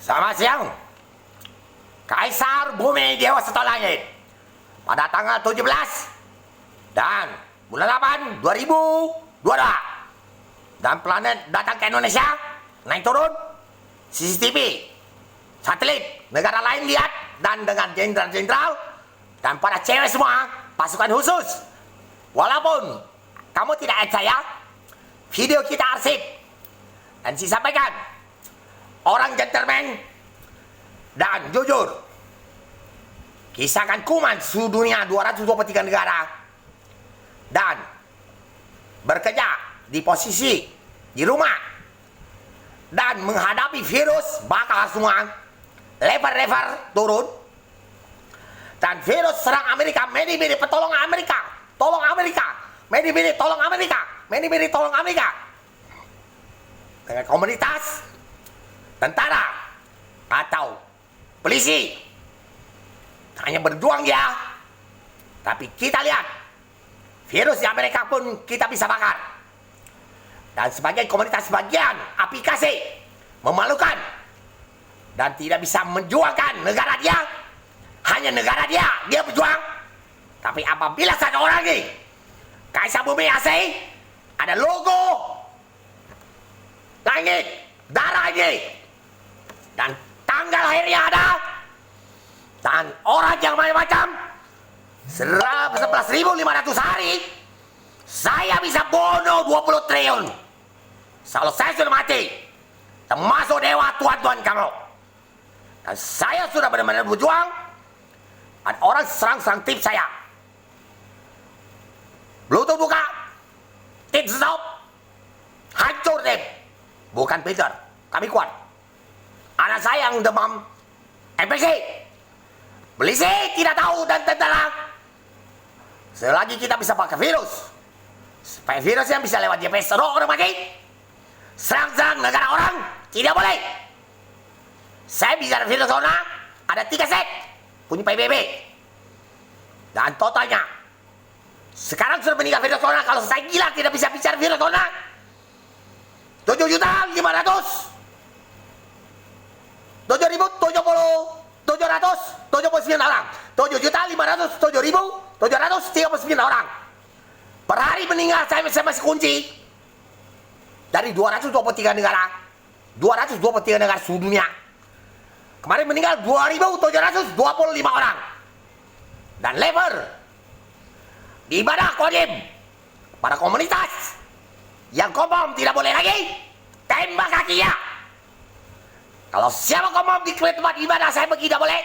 Selamat siang. Kaisar Bumi Dewa Satu Langit pada tanggal 17 dan bulan 8 2022 dan planet datang ke Indonesia, naik turun, CCTV, satelit, negara lain lihat, dan dengan jenderal-jenderal dan para cewek semua, pasukan khusus. Walaupun kamu tidak percaya, video kita arsip dan saya sampaikan, orang gentleman dan jujur, kisahkan kuman seluruh dunia 223 negara dan bekerja di posisi di rumah dan menghadapi virus bakal semua lever-lever turun dan virus serang Amerika. Medi-medi petolong Amerika, tolong Amerika, medi-medi tolong Amerika, medi-medi tolong Amerika. Dengan komunitas tentara atau polisi hanya berjuang ya, tapi kita lihat virus di Amerika pun kita bisa bakar. Dan sebagai komunitas bagian aplikasi memalukan dan tidak bisa menjuangkan negara dia, hanya negara dia berjuang. Tapi apabila satu orang ini Kaisar Bumi AC ada logo langit darah ini dan tanggal lahirnya ada dan orang yang macam-macam 11.500 hari, saya bisa bunuh 20 triliun kalau saya sudah mati, termasuk dewa tuan-tuan kamu. Dan saya sudah benar-benar berjuang. Ada orang serang-serang tim saya, Bluetooth buka, tim stop, hancur tim. Bukan Peter, kami kuat. Anak saya yang demam MPC, polisi tidak tahu dan tentara. Selagi kita bisa pakai virus, supaya virus yang bisa lewat GPS roh orang mati, serang-serang negara orang tidak boleh. Saya bicara virus zona ada 3 set punya PBB dan totalnya sekarang sudah meninggal virus zona. Kalau saya gila tidak bisa bicara virus zona 7.500 7.779 orang, 7.507.739 orang per hari meninggal. Saya masih kunci dari 223 negara, 223 negara seluruh dunia. Kemarin meninggal 2.725 orang. Dan lever di ibadah kodim pada komunitas yang komom tidak boleh lagi tembak kakinya. Kalau siapa komom di tempat ibadah saya pergi tidak boleh,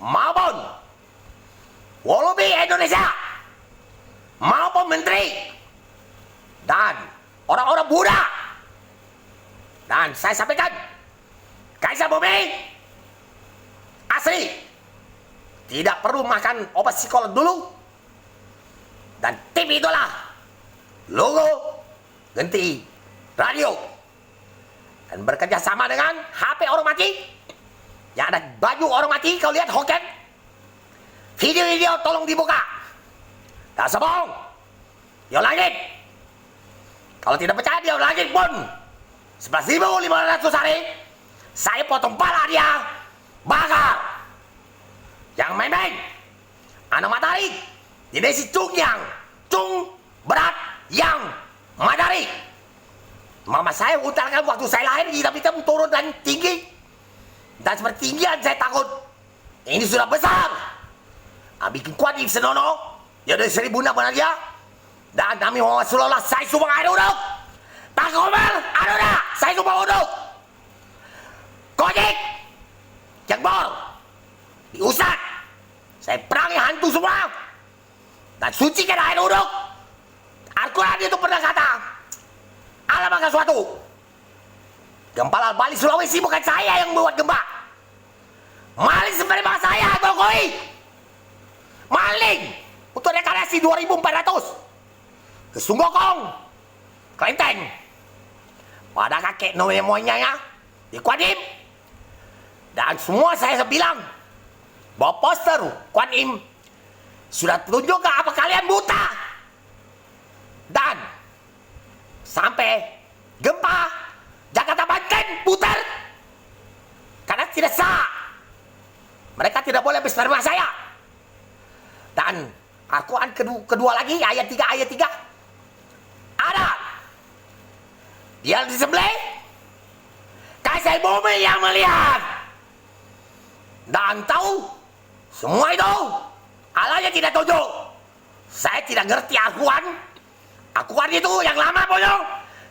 maupun wolubi Indonesia maupun menteri dan orang-orang Buddha. Dan saya sampaikan, Kaisar Bumi asli tidak perlu makan obat psikolog dulu. Dan tim itulah logo ganti radio dan bekerja sama dengan HP orang mati yang ada baju orang mati. Kau lihat hoken video-video tolong dibuka. Tak sombong dia langit. Kalau tidak percaya dia langit pun 11.500 hari saya potong pala dia, bakar. Yang main-main anak matahari di desi cung berat yang matahari. Mama saya utarakan waktu saya lahir hitam-hitam turun dan tinggi. Dan seperti tinggian saya takut. Ini sudah besar. Bikin kuat di senono. Ya dari 1.000 benar dia. Dan Nabi Muhammad Rasulullah saya sumbang air uduk. Tak ngomel, aduh dah, saya sumbang uduk. Gojek, jekbor, diusat. Saya perangi hantu semua. Dan sucikan air uduk. Al-Quran itu pernah kata, alam akan suatu. Gempa Bali Sulawesi bukan saya yang membuat gempa. Maling seperti bangsa saya, Jokowi. Maling untuk deklarasi 2.400 ke Sunggokong, Klenteng, pada kakek moyangnya ya di Kuan Im. Dan semua saya bilang bahwa poster Kuan Im sudah tunjukkan apa kalian buta. Dan sampai gempa Jakarta Banten putar tidak sah. Mereka tidak boleh bersperma saya. Dan Al-Quran kedua lagi, ayat 3. Ada. Dia disembelih. Kasih bumi yang melihat. Dan tahu. Semua itu. Allahnya tidak tunjuk. Saya tidak ngerti Al-Quran. Al-Quran itu yang lama bodoh.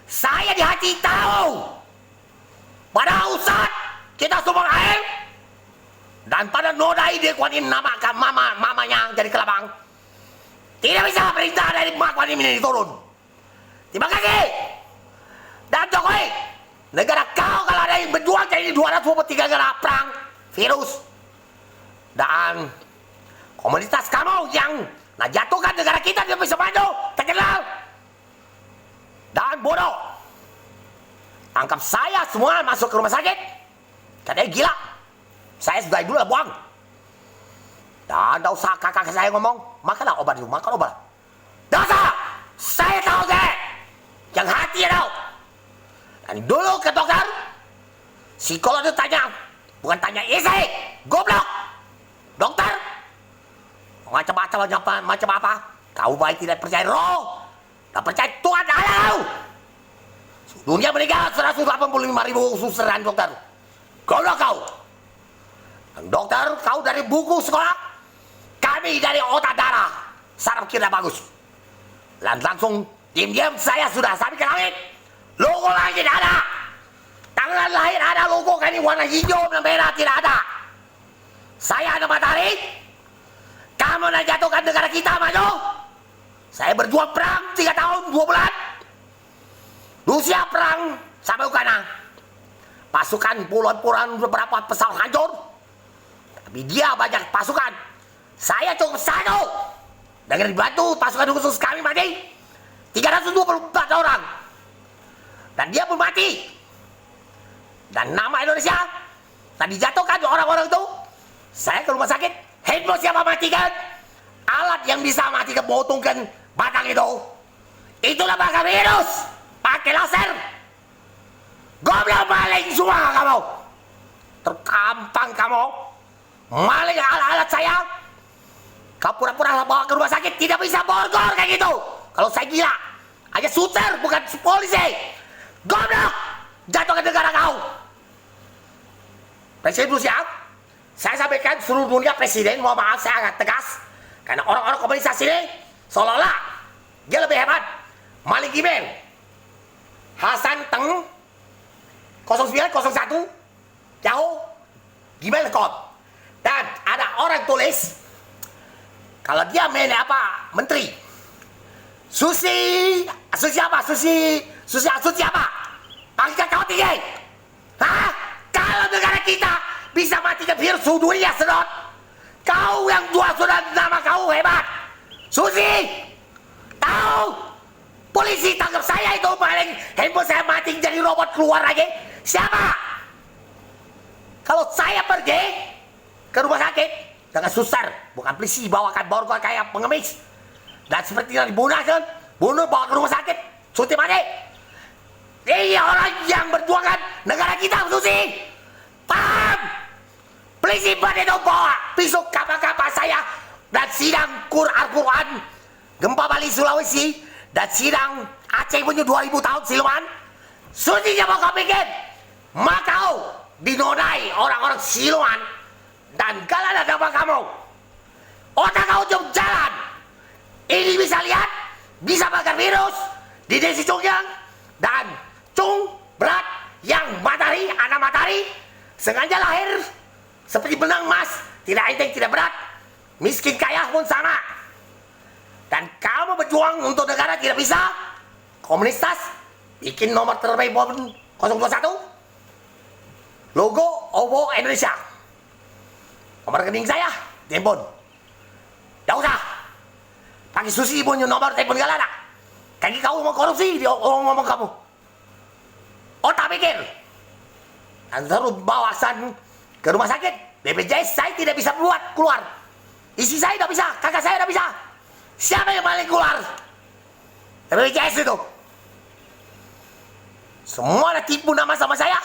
Saya di hati tahu. Pada Ustaz kita semua air. Dan pada nodai dia kuatin namakan mamanya jadi kelabang. Tidak bisa perintah dari Mak Kuanim ini turun. Terima kasih. Dan Jokowi, negara kau kalau ada yang berjuang jadi 223 negara perang virus. Dan komunitas kamu yang jatuhkan negara kita dia bisa maju, terkenal. Dan bodoh. Tangkap saya semua masuk ke rumah sakit. Katanya gila. Saya sudah dulu lah buang. Dan tidak usah kakak saya ngomong, makanlah obat itu, makan obat. Dosa, saya tahu deh. Yang hati ya tahu. Dan dulu ke dokter, psikolog itu tanya, bukan tanya isi, goblok. Dokter, macam apa? Kau baik tidak percaya roh, tak percaya Tuhan Allah. Dunia meninggal 185.000 suster dan dokter. Goblok kau. Dan dokter, kau dari buku sekolah, kami dari otak darah, saraf kira bagus. Dan langsung diam-diam saya sudah sampai ke langit. Logo lagi tidak ada. Tangan lahir ada logo kan ini warna hijau dan merah tidak ada. Saya ada matahari. Kamu nak jatuhkan negara kita maju. Saya berjuang perang 3 tahun 2 bulan. Rusia perang sampai Ukraina. Pasukan puluhan beberapa pesawat hancur. Tapi dia banyak pasukan. Saya cukup satu. Dengan dibantu pasukan khusus kami mati 324 orang. Dan dia pun mati. Dan nama Indonesia tadi jatuhkan orang-orang itu. Saya ke rumah sakit. Handphone siapa matikan? Alat yang bisa matikan potongkan batang itu. Itulah bakal virus. Pakai laser. Goblok maling semua kamu. Terkampang kamu. Maling alat-alat saya. Kau pura-pura bawa ke rumah sakit. Tidak bisa borgol kayak gitu. Kalau saya gila. Hanya suter bukan polisi. Goblok. Jatuh ke negara kau. Presiden Rusia. Saya sampaikan seluruh dunia presiden. Mohon maaf saya agak tegas. Karena orang-orang komunis ini. Seolah-olah. Dia lebih hebat. Maling email. Hasan Teng 0901 Yahoo Gmail.com. Dan ada orang tulis kalau dia main apa menteri Susi apa pangkat kau tinggi. Hah? Kalau negara kita bisa matikan virus dunia sedot, kau yang dua sudah nama kau hebat. Susi tahu polisi tangkap saya itu paling handphone saya mati jadi robot keluar lagi. Siapa? Kalau saya pergi ke rumah sakit dengan suster, bukan polisi bawakan borgol kayak pengemis. Dan seperti yang dibunuh kan, bunuh bawa ke rumah sakit, suntik mati. Ini orang yang berjuangkan negara kita, Susi. Paham? Polisi pada itu bawa pisau kapal-kapal saya dan sidang Al-Quran gempa Bali Sulawesi dan sidang Aceh punya 2000 tahun siluman. Sudinya mau kau pikir makau dinodai orang-orang siluman dan kalau ada nama kamu otak kau jauh jalan. Ini bisa lihat, bisa bakar virus di desi Chongyang dan Cung berat yang matahari, anak matahari sengaja lahir seperti benang emas, tidak enteng, tidak berat, miskin kaya pun sama. Dan kamu berjuang untuk negara tidak bisa. Komunitas bikin nomor terbaik 021 logo OVO Indonesia. Nomor rekening saya telepon. Tidak usah pakai Susi punya nomor telepon gak ada. Kaki kau mau korupsi dia ngomong kamu. Otak pikir. Dan terus bawasan ke rumah sakit BPJS saya tidak bisa buat keluar. Isi saya tidak bisa, kakak saya tidak bisa. Siapa yang paling keluar? BPJS itu. Semua ada tipu nama sama saya.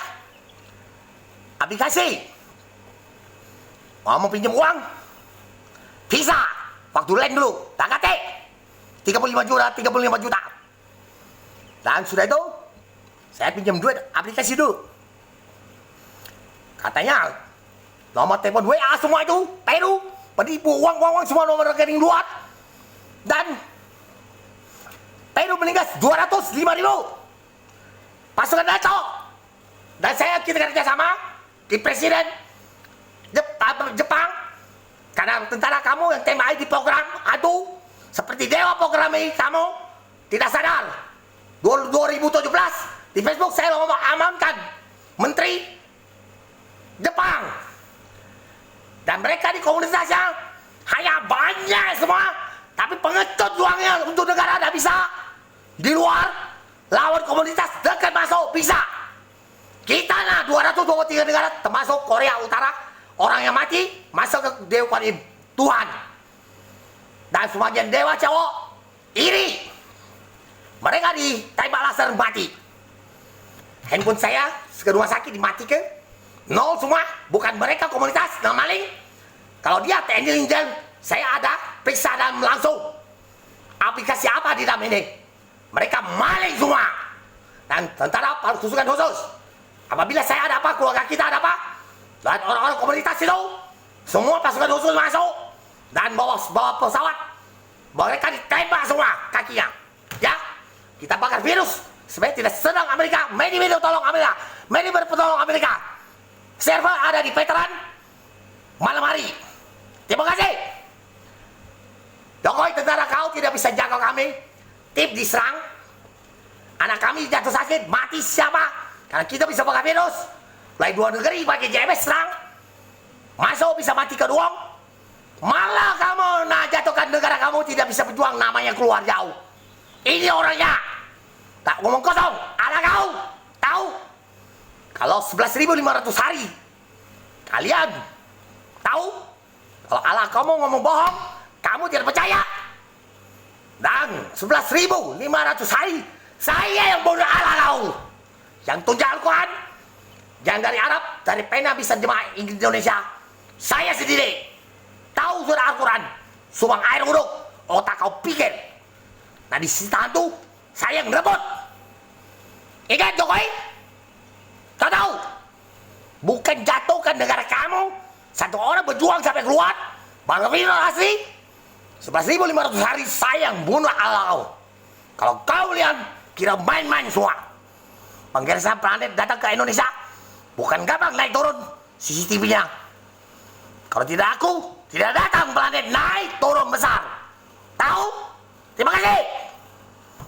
Aplikasi mau pinjam uang, bisa. Waktu lain dulu, TKT 35 juta. Dan sudah itu, saya pinjam duit aplikasi dulu. Katanya, nomor telepon WA semua itu, Peru, penipu uang semua nomor rekening luar. Dan Peru meninggal 205.000. Pasukan NATO. Dan kita kerja sama di Presiden Jepang. Karena tentara kamu yang tembak di program, aduh, seperti dewa program ini kamu tidak sadar. 2017 di Facebook saya mau amankan Menteri Jepang. Dan mereka di komunitasnya hanya banyak semua, tapi pengecut uangnya untuk negara tidak bisa. Di luar, lawan komunitas dekat masuk bisa. Kita 223 negara termasuk Korea Utara, orang yang mati masuk ke Dewa Kuan Im, Tuhan. Dan sebagian dewa cowok iri. Mereka ditembak laser mati. Handphone saya ke rumah sakit dimatikan. Nol semua, bukan mereka komunitas, nah maling. Kalau dia TNI Injen, saya ada periksa dan langsung. Aplikasi apa di dalam ini? Mereka maling semua. Dan tentara pasukan khusus. Apabila saya ada apa, keluarga kita ada apa, dan orang-orang komunitas itu, semua pasukan khusus masuk dan bawa pesawat, mereka ditembak semua kakinya. Ya, kita bakar virus supaya tidak sedang Amerika. Medi tolong Amerika, Medi bertolong Amerika. Server ada di veteran malam hari. Terima kasih. Jokowi, tentara kau tidak bisa jaga kami. Tip diserang, anak kami jatuh sakit, mati siapa? Karena kita bisa bakar virus. Mulai dua negeri pakai JMS serang, masuk bisa mati ke doang. Malah kamu jatuhkan negara kamu tidak bisa berjuang, namanya keluar jauh. Ini orangnya. Tak ngomong kosong, ala kau. Tahu? Kalau 11.500 hari, kalian tahu? Kalau ala kamu ngomong bohong, kamu tidak percaya. Dan 11.500 hari, saya yang bunuh ala kau. Yang tunjuk Al-Quran, yang dari Arab, dari pena bisa jemaah Indonesia. Saya sendiri tahu surah Al-Quran, subang air uruk, otak kau pikir. Nah di sisi hantu, saya yang rebut. Ingat Jokowi? Kau tahu? Bukan jatuhkan negara kamu, satu orang berjuang sampai keluar, bangga final asli. 11.500 hari saya yang bunuh Allah kau. Kalau kau lihat, kira main-main semua. Penggerasan planet datang ke Indonesia, bukan gampang naik turun CCTV-nya. Kalau tidak aku, tidak datang planet naik turun besar. Tahu? Terima kasih.